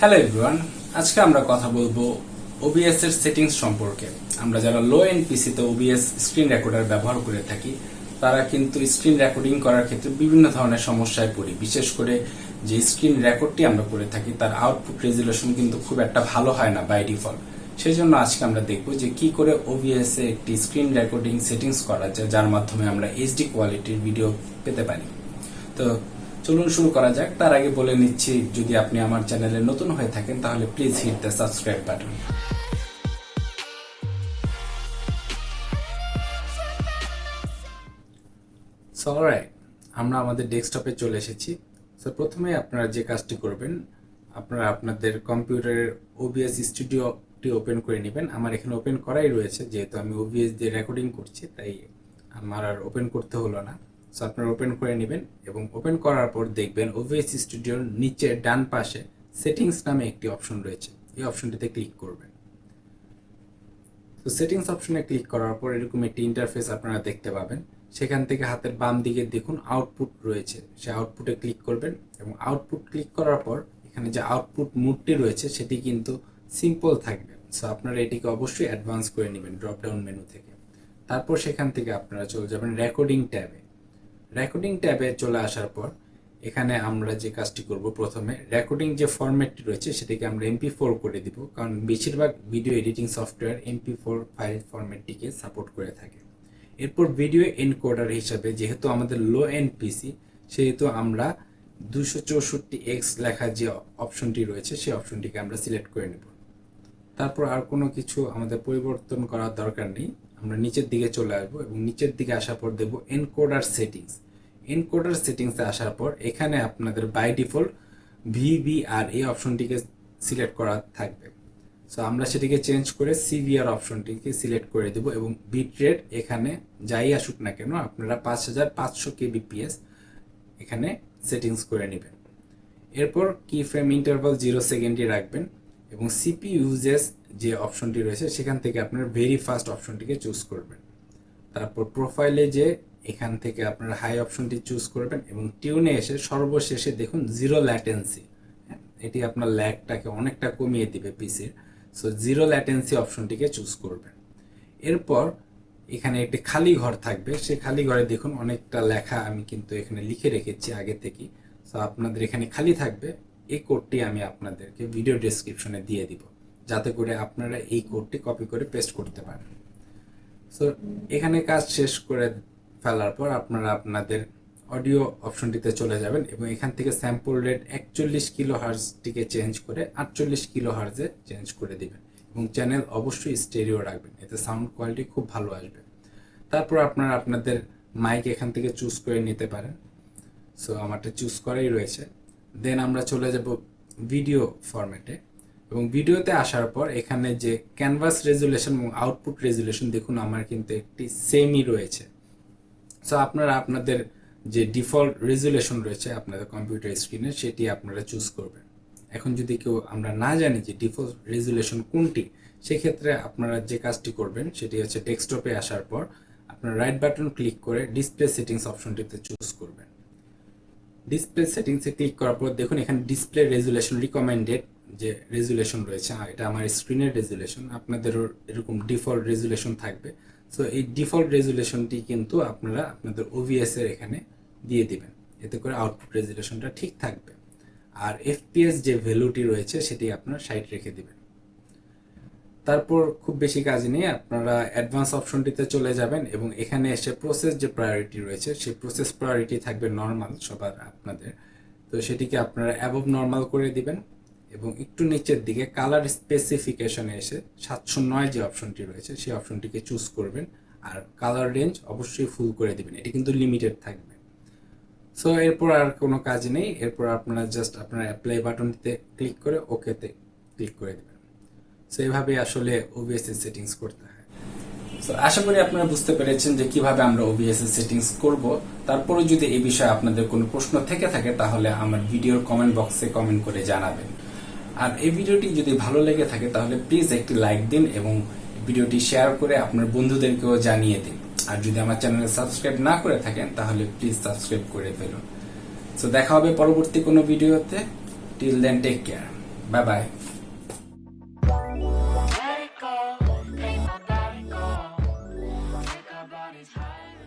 Hello everyone, আজকে আমরা কথা বলবো OBS এর সেটিংস সম্পর্কে। আমরা যারা লো এন্ড পিসিতে OBS স্ক্রিন রেকর্ডার ব্যবহার করে থাকি তারা কিন্তু স্ক্রিন রেকর্ডিং করার ক্ষেত্রে বিভিন্ন ধরনের সমস্যায় পড়ি। বিশেষ করে যে স্ক্রিন রেকর্ডটি আমরা করে থাকি তার আউটপুট রেজুলেশন কিন্তু খুব একটা ভালো হয় না বাই ডিফল্ট। সেই জন্য আজকে আমরা দেখব যে কি করে OBS এ একটি স্ক্রিন রেকর্ডিং সেটিংস করা যায় যার মাধ্যমে আমরা HD কোয়ালিটির ভিডিও পেতে পারি। তো চলুন শুরু করা যাক। তার আগে বলে নিচ্ছি, যদি আপনি আমার চ্যানেলে নতুন হয়ে থাকেন তাহলে please hit the subscribe button. So alright, আমরা আমাদের ডেস্কটপে চলে এসেছি। সো প্রথমে আপনারা যে কাজটি করবেন, আপনারা আপনাদের কম্পিউটারের OBS স্টুডিওটি ওপেন করে নেবেন। আমার এখানে ওপেন করাই রয়েছে, যেহেতু আমি OBS দিয়ে রেকর্ডিং করছি তাই আমার আর ওপেন করতে হলো না। সো আপনারা ওপেন করে নেবেন এবং ওপেন করার পর দেখবেন OBS স্টুডিওর নিচে ডান পাশে সেটিংস নামে একটি অপশন রয়েছে। এই অপশনটিতে ক্লিক করবেন। তো সেটিংস অপশনে ক্লিক করার পর এরকম একটি ইন্টারফেস আপনারা দেখতে পাবেন। সেখান থেকে হাতের বাম দিকে দেখুন আউটপুট রয়েছে, সেই আউটপুটে ক্লিক করবেন এবং আউটপুট ক্লিক করার পর এখানে যে আউটপুট মোডটি রয়েছে সেটি কিন্তু সিম্পল থাকবে। সো আপনারা এটিকে অবশ্যই অ্যাডভান্স করে নেবেন ড্রপ ডাউন মেনু থেকে। তারপর সেখান থেকে আপনারা চলে যাবেন রেকর্ডিং ট্যাবে। রেকর্ডিং ট্যাবে চলে আসার পর এখানে আমরা যে কাজটি করব, প্রথমে রেকর্ডিং যে ফরম্যাটটি রয়েছে সেটাকে আমরা MP4 করে দিব, কারণ বেশিরভাগ video editing software MP4 file ফরম্যাটটিকে সাপোর্ট করে থাকে। এরপর ভিডিও এনকোডার হিসাবে, যেহেতু আমাদের লো এন্ড পিসি, সেহেতু আমরা 264x লেখা যে অপশনটি রয়েছে সেই অপশনটিকে আমরা সিলেক্ট করে নেব। তারপর আর কোনো কিছু আমাদের পরিবর্তন করার দরকার নেই। আমরা নিচের দিকে চলে আসবো এবং নিচের দিকে আসার পর দেবো এনকোডার সেটিংস। এনকোডার সেটিংসে আসার পর এখানে আপনাদের বাই ডিফল্ট VBR এই অপশনটিকে সিলেক্ট করা থাকবে। সো আমরা সেটিকে চেঞ্জ করে CBR অপশনটিকে সিলেক্ট করে দেব এবং বিট রেট এখানে যাই আসুক না কেন আপনারা 5500 kbps এখানে সেটিংস করে নেবেন। এরপর কি ফ্রেম ইন্টারভাল 0 সেকেন্ডই রাখবেন এবং CPU ইউজেস যে অপশনটি রয়েছে সেখান থেকে আপনার ভেরি ফাস্ট অপশনটিকে চুজ করবেন। তারপর প্রোফাইলে যে এখান থেকে আপনারা হাই অপশনটি চুজ করবেন এবং টিউনে এসে সর্বশেষে দেখুন জিরো ল্যাটেন্সি, এটি আপনার ল্যাগটাকে অনেকটা কমিয়ে দিবে পিসির। সো জিরো ল্যাটেন্সি অপশনটিকে চুজ করবেন। এরপর এখানে একটি খালি ঘর থাকবে, সেই খালি ঘরে দেখুন অনেকটা লেখা আমি কিন্তু এখানে লিখে রেখেছি আগে থেকেই। সো আপনাদের এখানে খালি থাকবে। এই কোডটি আমি আপনাদেরকে ভিডিও ডেসক্রিপশনে দিয়ে দিব, যাতে করে আপনারা এই কোডটি কপি করে পেস্ট করতে পারেন। সো এখানে কাজ শেষ করে ফেলার পর আপনারা আপনাদের অডিও অপশনটিতে চলে যাবেন এবং এখান থেকে স্যাম্পল রেট 41 কিলোহার্টজটিকে চেঞ্জ করে 48 কিলোহার্টজে চেঞ্জ করে দিবেন এবং চ্যানেল অবশ্যই স্টেরিও রাখবেন, এতে সাউন্ড কোয়ালিটি খুব ভালো আসবে। তারপর আপনারা আপনাদের মাইক এখান থেকে চুজ করে নিতে পারেন। সো আমারটা চুজ করাই রয়েছে। দেন আমরা চলে যাব ভিডিও ফরম্যাটে এবং ভিডিওতে আসার পর এখানে যে ক্যানভাস রেজুলেশন এবং আউটপুট রেজুলেশন দেখুন আমার কিন্তু একটি সেমই রয়েছে। সো আপনারা আপনাদের যে ডিফল্ট রেজুলেশন রয়েছে আপনাদের কম্পিউটার স্ক্রিনে সেটি আপনারা চুজ করবেন। এখন যদি কেউ আমরা না জানি যে ডিফল্ট রেজুলেশন কোনটি, সেক্ষেত্রে আপনারা যে কাজটি করবেন সেটি হচ্ছে ডেস্কটপে আসার পর আপনারা রাইট বাটন ক্লিক করে ডিসপ্লে সেটিংস অপশনটিতে চুজ করবেন। ডিসপ্লে সেটিংসে ক্লিক করার পর দেখুন এখানে ডিসপ্লে রেজুলেশন রিকমেন্ডেড যে রেজুলেশন রয়েছে, এটা আমার স্ক্রিনের রেজুলেশন, আপনাদেরও এরকম ডিফল্ট রেজুলেশন থাকবে। সো এই ডিফল্ট রেজুলেশনটি কিন্তু আপনারা আপনাদের OBS এর এখানে দিয়ে দিবেন, এতে করে আউটপুট রেজুলেশনটা ঠিক থাকবে। আর FPS যে ভ্যালুটি রয়েছে সেটি আপনারা 60 রেখে দিবেন। তারপর খুব বেশি কাজ নেই, আপনারা অ্যাডভান্স অপশনটিতে চলে যাবেন এবং এখানে এসে প্রসেস যে প্রায়োরিটি রয়েছে সেই প্রসেস প্রায়োরিটি থাকবে নর্মাল সবার আপনাদের, তো সেটিকে আপনারা অ্যাবভ নর্মাল করে দিবেন এবং একটু নিচের দিকে কালার স্পেসিফিকেশনে এসে 709 যে অপশনটি রয়েছে সেই অপশনটিকে চুজ করবেন আর কালার রেঞ্জ অবশ্যই ফুল করে দিবেন, এটি কিন্তু লিমিটেড থাকবে। সো এরপর আর কোনো কাজ নেই, এরপর আপনারা জাস্ট আপনার অ্যাপ্লাই বাটনটিতে ক্লিক করে ওকেতে ক্লিক করে দেবেন। সো এইভাবে আসলে OBS এর সেটিংস করতে হয়। সো আশা করি আপনারা বুঝতে পেরেছেন যে কিভাবে আমরা OBS এর সেটিংস করব। তারপরে যদি এই বিষয়ে আপনাদের কোনো প্রশ্ন থেকে থাকে তাহলে আমার ভিডিওর কমেন্ট বক্সে কমেন্ট করে জানাবেন। আর এই ভিডিওটি যদি ভালো লেগে থাকে তাহলে প্লিজ একটি লাইক দিন এবং ভিডিওটি শেয়ার করে আপনার বন্ধুদেরকেও জানিয়ে দিন। আর যদি আমার চ্যানেলে সাবস্ক্রাইব না করে থাকেন তাহলে প্লিজ সাবস্ক্রাইব করে ফেলুন। সো দেখা হবে পরবর্তী কোনো ভিডিওতে। Till then take care. Bye bye. Let it go, make my body go. Make our bodies higher.